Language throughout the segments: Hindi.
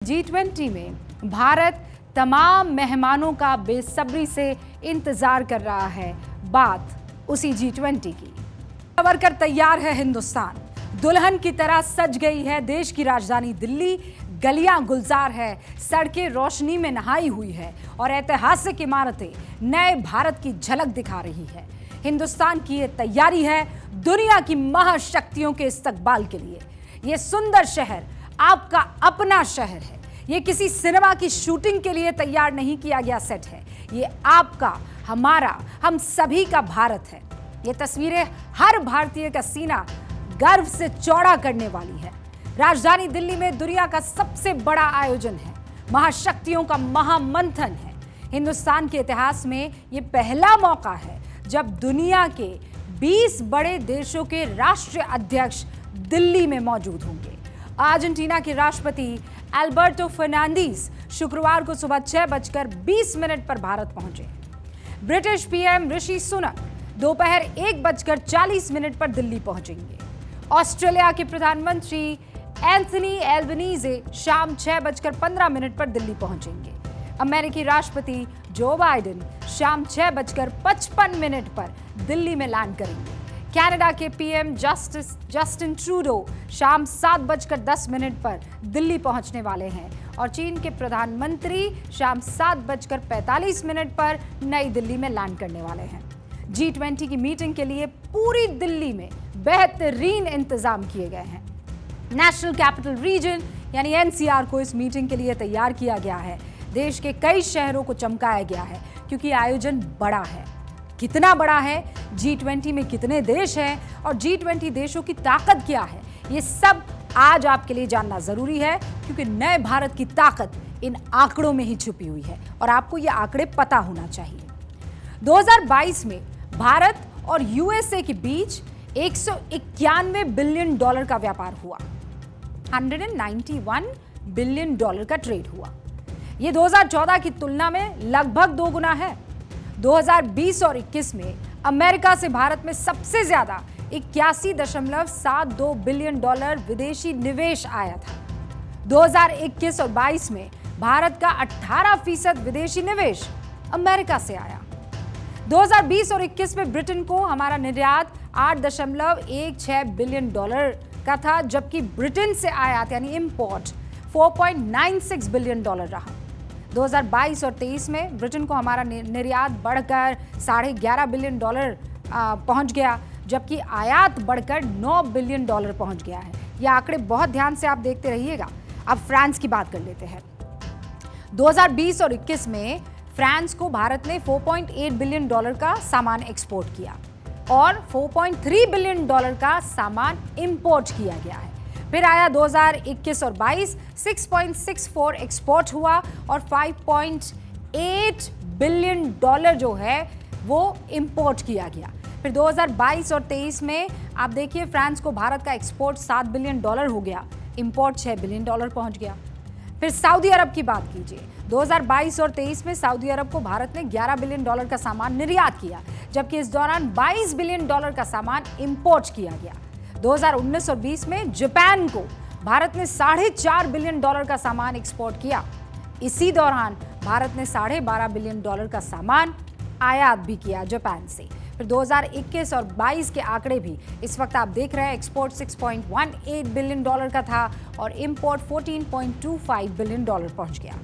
G20 में भारत तमाम मेहमानों का बेसब्री से इंतजार कर रहा है। बात उसी G20 की। कवर कर तैयार है हिंदुस्तान, दुल्हन की तरह सज गई है देश की राजधानी दिल्ली। गलियां गुलजार है, सड़कें रोशनी में नहाई हुई है और ऐतिहासिक इमारतें नए भारत की झलक दिखा रही है। हिंदुस्तान की ये तैयारी है दुनिया की महाशक्तियों के इस्तकबाल के लिए। ये सुंदर शहर आपका अपना शहर है। ये किसी सिनेमा की शूटिंग के लिए तैयार नहीं किया गया सेट है। ये आपका, हमारा, हम सभी का भारत है। ये तस्वीरें हर भारतीय का सीना गर्व से चौड़ा करने वाली है। राजधानी दिल्ली में दुनिया का सबसे बड़ा आयोजन है, महाशक्तियों का महामंथन है। हिंदुस्तान के इतिहास में ये पहला मौका है जब दुनिया के 20 बड़े देशों के राष्ट्रीय अध्यक्ष दिल्ली में मौजूद होंगे। अर्जेंटीना के राष्ट्रपति अल्बर्टो फर्नांडीज शुक्रवार को सुबह 6:20 पर भारत पहुंचे। ब्रिटिश पीएम ऋषि सुनक दोपहर 1:40 पर दिल्ली पहुंचेंगे। ऑस्ट्रेलिया के प्रधानमंत्री एंथनी एल्बनीजे शाम 6:15 पर दिल्ली पहुंचेंगे। अमेरिकी राष्ट्रपति जो बाइडेन शाम 6:55 पर दिल्ली में लैंड करेंगे। कनाडा के पीएम जस्टिन ट्रूडो शाम 7:10 पर दिल्ली पहुंचने वाले हैं और चीन के प्रधानमंत्री शाम 7:45 पर नई दिल्ली में लैंड करने वाले हैं। G20 की मीटिंग के लिए पूरी दिल्ली में बेहतरीन इंतजाम किए गए हैं। नेशनल कैपिटल रीजन यानी NCR को इस मीटिंग के लिए तैयार किया गया है। देश के कई शहरों को चमकाया गया है क्योंकि आयोजन बड़ा है। कितना बड़ा है, G20 में कितने देश हैं और G20 देशों की ताकत क्या है, ये सब आज आपके लिए जानना जरूरी है क्योंकि नए भारत की ताकत इन आंकड़ों में ही छुपी हुई है और आपको ये आंकड़े पता होना चाहिए। 2022 में भारत और USA के बीच $191 बिलियन का व्यापार हुआ। $191 बिलियन का ट्रेड हुआ। ये 2014 की तुलना में लगभग 2 गुना है। 2020 और 21 में अमेरिका से भारत में सबसे ज्यादा $81.72 बिलियन विदेशी निवेश आया था। 2021 और 22 में भारत का 18% विदेशी निवेश अमेरिका से आया। 2020 और 21 में ब्रिटेन को हमारा निर्यात $8.16 बिलियन का था, जबकि ब्रिटेन से आयात यानी इंपोर्ट $4.96 बिलियन रहा। 2022 और 23 में ब्रिटेन को हमारा निर्यात बढ़कर $11.5 बिलियन पहुंच गया, जबकि आयात बढ़कर $9 बिलियन पहुंच गया है। ये आंकड़े बहुत ध्यान से आप देखते रहिएगा। अब फ्रांस की बात कर लेते हैं। 2020 और 21 में फ्रांस को भारत ने $4.8 बिलियन का सामान एक्सपोर्ट किया और $4.3 बिलियन का सामान इंपोर्ट किया गया है। फिर आया 2021 और 22, 6.64 एक्सपोर्ट हुआ और $5.8 बिलियन जो है वो इंपोर्ट किया गया। फिर 2022 और 23 में आप देखिए फ्रांस को भारत का एक्सपोर्ट $7 बिलियन हो गया, इंपोर्ट $6 बिलियन पहुंच गया। फिर सऊदी अरब की बात कीजिए। 2022 और 23 में सऊदी अरब को भारत ने $11 बिलियन का सामान निर्यात किया, जबकि इस दौरान $22 बिलियन का सामान इंपोर्ट किया गया। 2019 और 20 में जापान को भारत ने $4.5 बिलियन का सामान एक्सपोर्ट किया। इसी दौरान भारत ने $12.5 बिलियन का सामान आयात भी किया जापान से। फिर 2021 और 22 के आंकड़े भी इस वक्त आप देख रहे हैं। एक्सपोर्ट $6.18 बिलियन का था और इंपोर्ट $14.25 बिलियन पहुंच गया।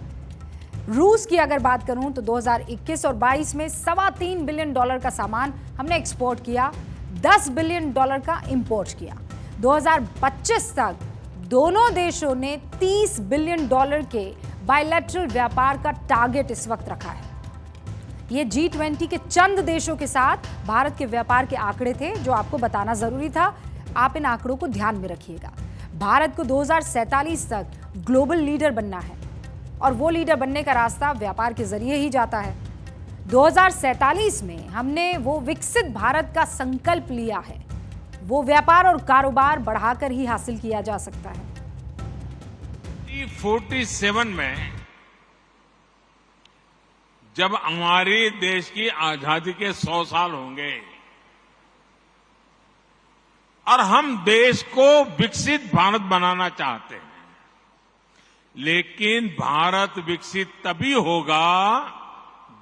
रूस की अगर बात करूं तो 2021 और 22 में $3.25 बिलियन का सामान हमने एक्सपोर्ट किया, $10 बिलियन का इंपोर्ट किया। 2025 तक दोनों देशों ने $30 बिलियन के बायलैटरल व्यापार का टारगेट इस वक्त रखा है। ये G20 के चंद देशों के साथ भारत के व्यापार के आंकड़े थे जो आपको बताना जरूरी था। आप इन आंकड़ों को ध्यान में रखिएगा। भारत को 2047 तक ग्लोबल लीडर बनना है और वो लीडर बनने का रास्ता व्यापार के जरिए ही जाता है। 2047 में हमने वो विकसित भारत का संकल्प लिया है। वो व्यापार और कारोबार बढ़ाकर ही हासिल किया जा सकता है। 47 में जब हमारे देश की आजादी के 100 साल होंगे और हम देश को विकसित भारत बनाना चाहते हैं, लेकिन भारत विकसित तभी होगा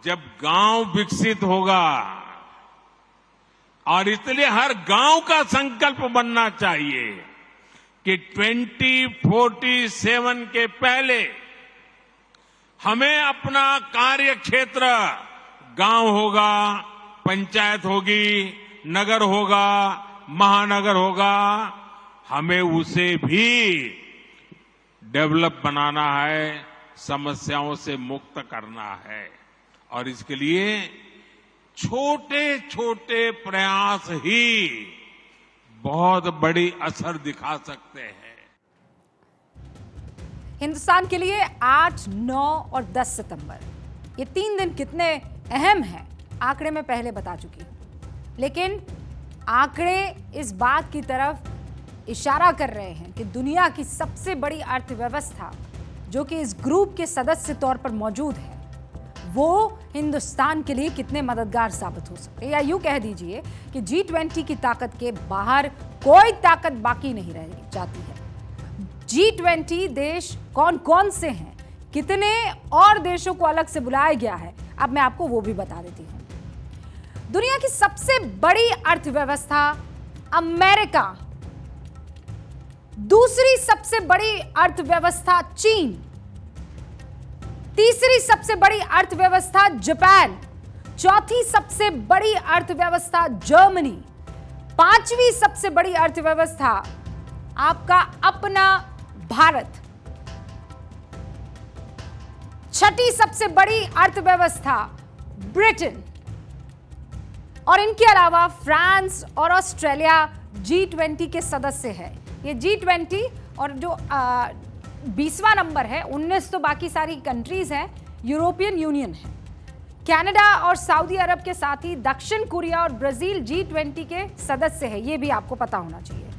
जब गांव विकसित होगा, और इसलिए हर गांव का संकल्प बनना चाहिए कि 2047 के पहले हमें अपना कार्य क्षेत्र गांव होगा, पंचायत होगी, नगर होगा, महानगर होगा, हमें उसे भी डेवलप बनाना है, समस्याओं से मुक्त करना है। और इसके लिए छोटे छोटे प्रयास ही बहुत बड़ी असर दिखा सकते हैं। हिंदुस्तान के लिए 8, 9 और 10 सितंबर ये 3 दिन कितने अहम हैं, आंकड़े में पहले बता चुकी हूं, लेकिन आंकड़े इस बात की तरफ इशारा कर रहे हैं कि दुनिया की सबसे बड़ी अर्थव्यवस्था जो कि इस ग्रुप के सदस्य तौर पर मौजूद है, वो हिंदुस्तान के लिए कितने मददगार साबित हो सकते हैं। या यूं कह दीजिए कि G20 की ताकत के बाहर कोई ताकत बाकी नहीं रह जाती है। G20 देश कौन कौन से हैं, कितने और देशों को अलग से बुलाया गया है, अब मैं आपको वो भी बता देती हूं। दुनिया की सबसे बड़ी अर्थव्यवस्था अमेरिका, दूसरी सबसे बड़ी अर्थव्यवस्था चीन, तीसरी सबसे बड़ी अर्थव्यवस्था जापान, चौथी सबसे बड़ी अर्थव्यवस्था जर्मनी, पांचवी सबसे बड़ी अर्थव्यवस्था आपका अपना भारत, छठी सबसे बड़ी अर्थव्यवस्था ब्रिटेन, और इनके अलावा फ्रांस और ऑस्ट्रेलिया G20 के सदस्य है। ये G20 और जो 20वां नंबर है, 19 तो बाकी सारी कंट्रीज हैं, यूरोपियन यूनियन है। कनाडा और सऊदी अरब के साथ ही दक्षिण कोरिया और ब्राजील G20 के सदस्य है, ये भी आपको पता होना चाहिए।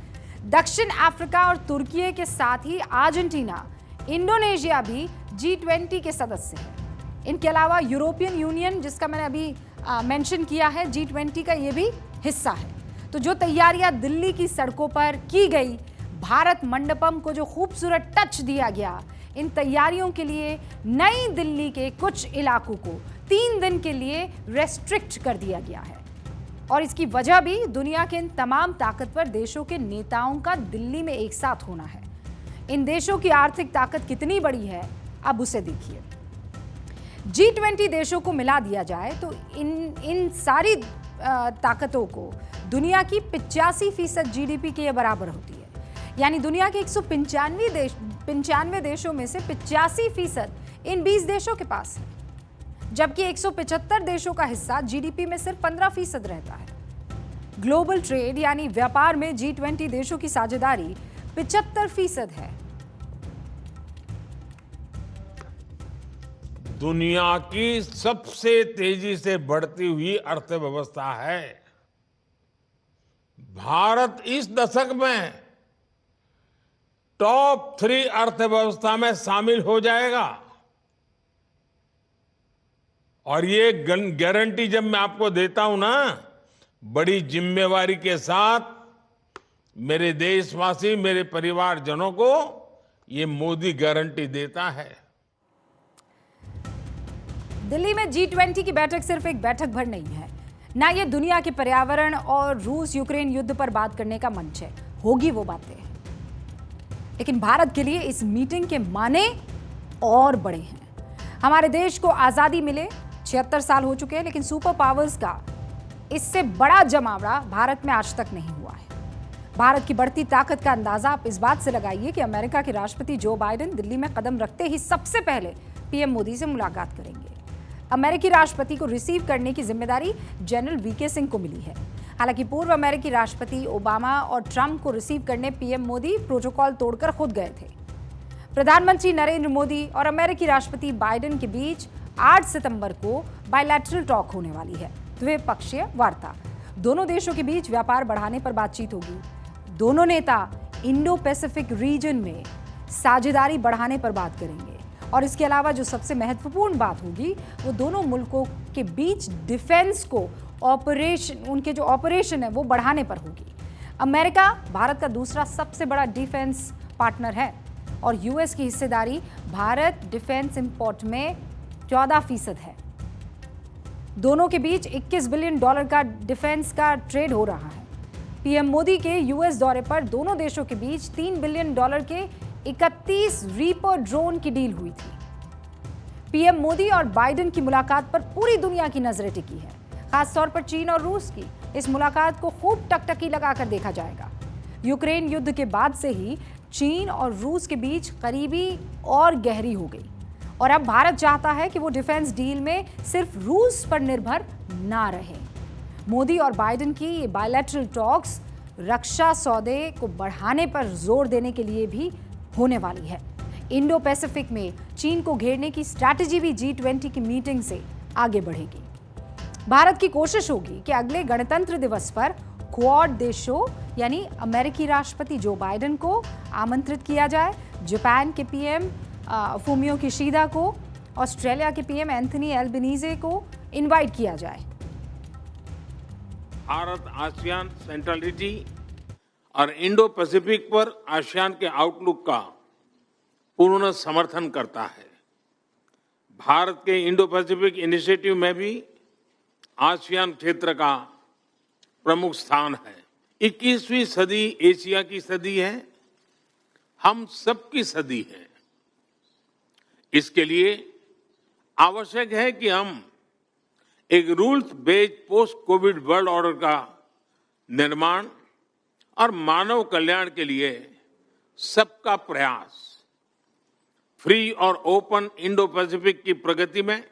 दक्षिण अफ्रीका और तुर्की के साथ ही अर्जेंटीना, इंडोनेशिया भी G20 के सदस्य है। इनके अलावा यूरोपियन यूनियन, जिसका मैंने अभी मेंशन किया है, G20 का ये भी हिस्सा है। तो जो तैयारियां दिल्ली की सड़कों पर की गई, भारत मंडपम को जो खूबसूरत टच दिया गया, इन तैयारियों के लिए नई दिल्ली के कुछ इलाकों को 3 दिन के लिए रेस्ट्रिक्ट कर दिया गया है। और इसकी वजह भी दुनिया के इन तमाम ताकतवर देशों के नेताओं का दिल्ली में एक साथ होना है। इन देशों की आर्थिक ताकत कितनी बड़ी है, अब उसे देखिए। G20 देशों को मिला दिया जाए तो इन सारी ताकतों को दुनिया की 85% GDP के बराबर होती है। यानी दुनिया के 195 देशों में से 85% इन 20 देशों के पास है, जबकि 175 देशों का हिस्सा GDP में सिर्फ 15% रहता है। ग्लोबल ट्रेड यानी व्यापार में G20 देशों की साझेदारी 75% है। दुनिया की सबसे तेजी से बढ़ती हुई अर्थव्यवस्था है। भारत इस दशक में टॉप 3 अर्थव्यवस्था में शामिल हो जाएगा। और ये गारंटी जब मैं आपको देता हूं ना, बड़ी जिम्मेवारी के साथ मेरे देशवासी, मेरे परिवारजनों को ये मोदी गारंटी देता है। दिल्ली में G20 की बैठक सिर्फ एक बैठक भर नहीं है, ना ये दुनिया के पर्यावरण और रूस यूक्रेन युद्ध पर बात करने का मंच है। होगी वो बातें, लेकिन भारत के लिए इस मीटिंग के माने और बड़े हैं। हमारे देश को आजादी मिले 76 साल हो चुके हैं, लेकिन सुपर पावर्स का इससे बड़ा जमावड़ा भारत में आज तक नहीं हुआ है। भारत की बढ़ती ताकत का अंदाजा आप इस बात से लगाइए कि अमेरिका के राष्ट्रपति जो बाइडेन दिल्ली में कदम रखते ही सबसे पहले पीएम मोदी से मुलाकात करेंगे। अमेरिकी राष्ट्रपति को रिसीव करने की जिम्मेदारी जनरल वीके सिंह को मिली है। हालांकि पूर्व अमेरिकी राष्ट्रपति ओबामा और ट्रंप को रिसीव करने पीएम मोदी प्रोटोकॉल तोड़कर खुद गए थे। प्रधानमंत्री नरेंद्र मोदी और अमेरिकी राष्ट्रपति बाइडेन के बीच 8 सितंबर को बायलैटरल टॉक होने वाली है, द्विपक्षीय वार्ता। दोनों देशों के बीच व्यापार बढ़ाने पर बातचीत होगी। दोनों नेता इंडो पैसिफिक रीजन में साझेदारी बढ़ाने पर बात करेंगे। और इसके अलावा जो सबसे महत्वपूर्ण बात होगी, वो दोनों मुल्कों के बीच डिफेंस को उनके जो ऑपरेशन है वो बढ़ाने पर होगी। अमेरिका भारत का दूसरा सबसे बड़ा डिफेंस पार्टनर है और यूएस की हिस्सेदारी भारत डिफेंस इंपोर्ट में 14% है। दोनों के बीच $21 बिलियन का डिफेंस का ट्रेड हो रहा है। पीएम मोदी के यूएस दौरे पर दोनों देशों के बीच $3 बिलियन के 31 रीपर ड्रोन की डील हुई थी। पीएम मोदी और बाइडेन की मुलाकात पर पूरी दुनिया की नजरें टिकी है, खासतौर पर चीन और रूस की। इस मुलाकात को खूब टकटकी लगाकर देखा जाएगा। यूक्रेन युद्ध के बाद से ही चीन और रूस के बीच करीबी और गहरी हो गई और अब भारत चाहता है कि वो डिफेंस डील में सिर्फ रूस पर निर्भर ना रहे। मोदी और बाइडेन की ये बायलैटरल टॉक्स रक्षा सौदे को बढ़ाने पर जोर देने के लिए भी होने वाली है। इंडो पैसिफिक में चीन को घेरने की स्ट्रैटेजी भी G20 की मीटिंग से आगे बढ़ेगी। भारत की कोशिश होगी कि अगले गणतंत्र दिवस पर क्वाड देशों यानी अमेरिकी राष्ट्रपति जो बाइडेन को आमंत्रित किया जाए, जापान के पीएम फूमियो किशिदा को, ऑस्ट्रेलिया के पीएम एंथनी एल्बनीजे को इनवाइट किया जाए। भारत आसियान सेंट्रलिटी और इंडो पैसिफिक पर आसियान के आउटलुक का पूर्ण समर्थन करता है। भारत के इंडो पैसिफिक इनिशिएटिव में भी आसियान क्षेत्र का प्रमुख स्थान है। 21वीं सदी एशिया की सदी है, हम सबकी सदी है। इसके लिए आवश्यक है कि हम एक rules based post Covid world order का निर्माण और मानव कल्याण के लिए सबका प्रयास, फ्री और ओपन इंडो पैसिफिक की प्रगति में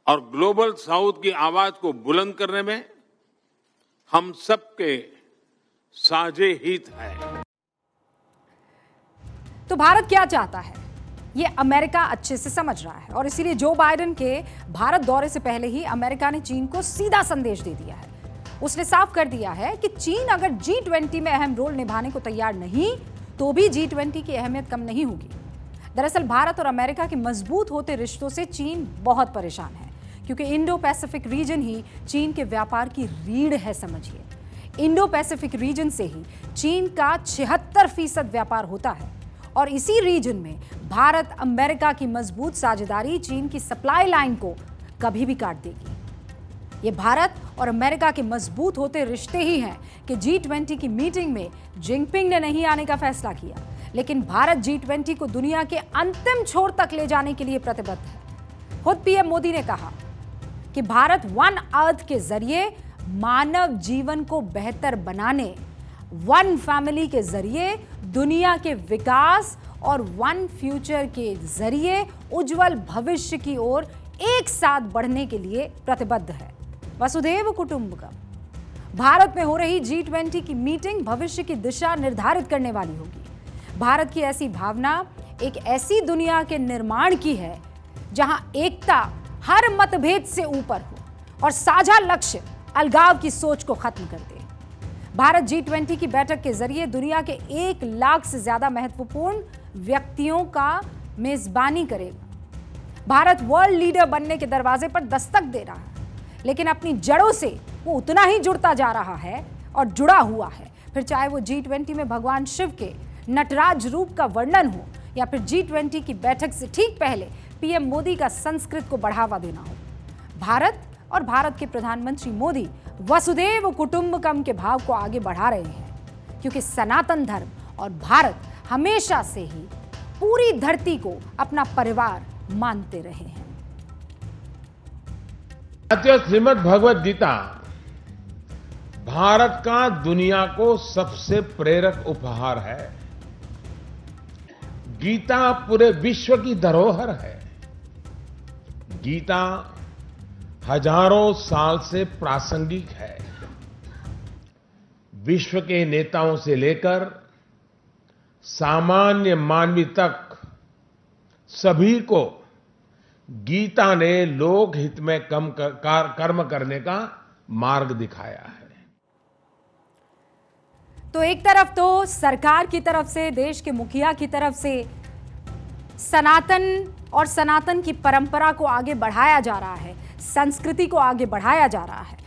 और ग्लोबल साउथ की आवाज को बुलंद करने में हम सबके साझे हित है। तो भारत क्या चाहता है ये अमेरिका अच्छे से समझ रहा है और इसीलिए जो बाइडेन के भारत दौरे से पहले ही अमेरिका ने चीन को सीधा संदेश दे दिया है। उसने साफ कर दिया है कि चीन अगर G20 में अहम रोल निभाने को तैयार नहीं तो भी G20 की अहमियत कम नहीं होगी। दरअसल भारत और अमेरिका के मजबूत होते रिश्तों से चीन बहुत परेशान है, क्योंकि इंडो पैसिफिक रीजन ही चीन के व्यापार की रीढ़ है। समझिए, इंडो पैसिफिक रीजन से ही चीन का 76% व्यापार होता है और इसी रीजन में भारत अमेरिका की मजबूत साझेदारी चीन की सप्लाई लाइन को कभी भी काट देगी। ये भारत और अमेरिका के मजबूत होते रिश्ते ही हैं कि G20 की मीटिंग में जिनपिंग ने नहीं आने का फैसला किया, लेकिन भारत G20 को दुनिया के अंतिम छोर तक ले जाने के लिए प्रतिबद्ध है। खुद पीएम मोदी ने कहा कि भारत वन अर्थ के जरिए मानव जीवन को बेहतर बनाने, वन फैमिली के जरिए दुनिया के विकास और वन फ्यूचर के जरिए उज्जवल भविष्य की ओर एक साथ बढ़ने के लिए प्रतिबद्ध है। वसुधैव कुटुंबकम। भारत में हो रही G20 की मीटिंग भविष्य की दिशा निर्धारित करने वाली होगी। भारत की ऐसी भावना एक ऐसी दुनिया के निर्माण की है जहां एकता हर मतभेद से ऊपर हो और साझा लक्ष्य अलगाव की सोच को खत्म कर दे। भारत G20 की बैठक के जरिए दुनिया के 1 लाख से ज्यादा महत्वपूर्ण व्यक्तियों का मेजबानी करेगा। भारत वर्ल्ड लीडर बनने के दरवाजे पर दस्तक दे रहा है, लेकिन अपनी जड़ों से वो उतना ही जुड़ता जा रहा है और जुड़ा हुआ है, फिर चाहे वो G20 में भगवान शिव के नटराज रूप का वर्णन हो या फिर G20 की बैठक से ठीक पहले पीएम मोदी का संस्कृत को बढ़ावा देना हो। भारत और भारत के प्रधानमंत्री मोदी वसुधैव कुटुंबकम के भाव को आगे बढ़ा रहे हैं, क्योंकि सनातन धर्म और भारत हमेशा से ही पूरी धरती को अपना परिवार मानते रहे हैं। श्रीमद् भगवत गीता भारत का दुनिया को सबसे प्रेरक उपहार है। गीता पूरे विश्व की धरोहर है। गीता हजारों साल से प्रासंगिक है। विश्व के नेताओं से लेकर सामान्य मानवी तक सभी को गीता ने लोक हित में कर्म करने का मार्ग दिखाया है। तो एक तरफ तो सरकार की तरफ से, देश के मुखिया की तरफ से सनातन और सनातन की परंपरा को आगे बढ़ाया जा रहा है, संस्कृति को आगे बढ़ाया जा रहा है।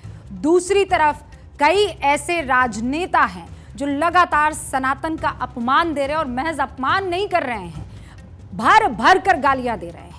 दूसरी तरफ कई ऐसे राजनेता हैं जो लगातार सनातन का अपमान दे रहे हैं और महज अपमान नहीं कर रहे हैं, भर भर कर गालियां दे रहे हैं।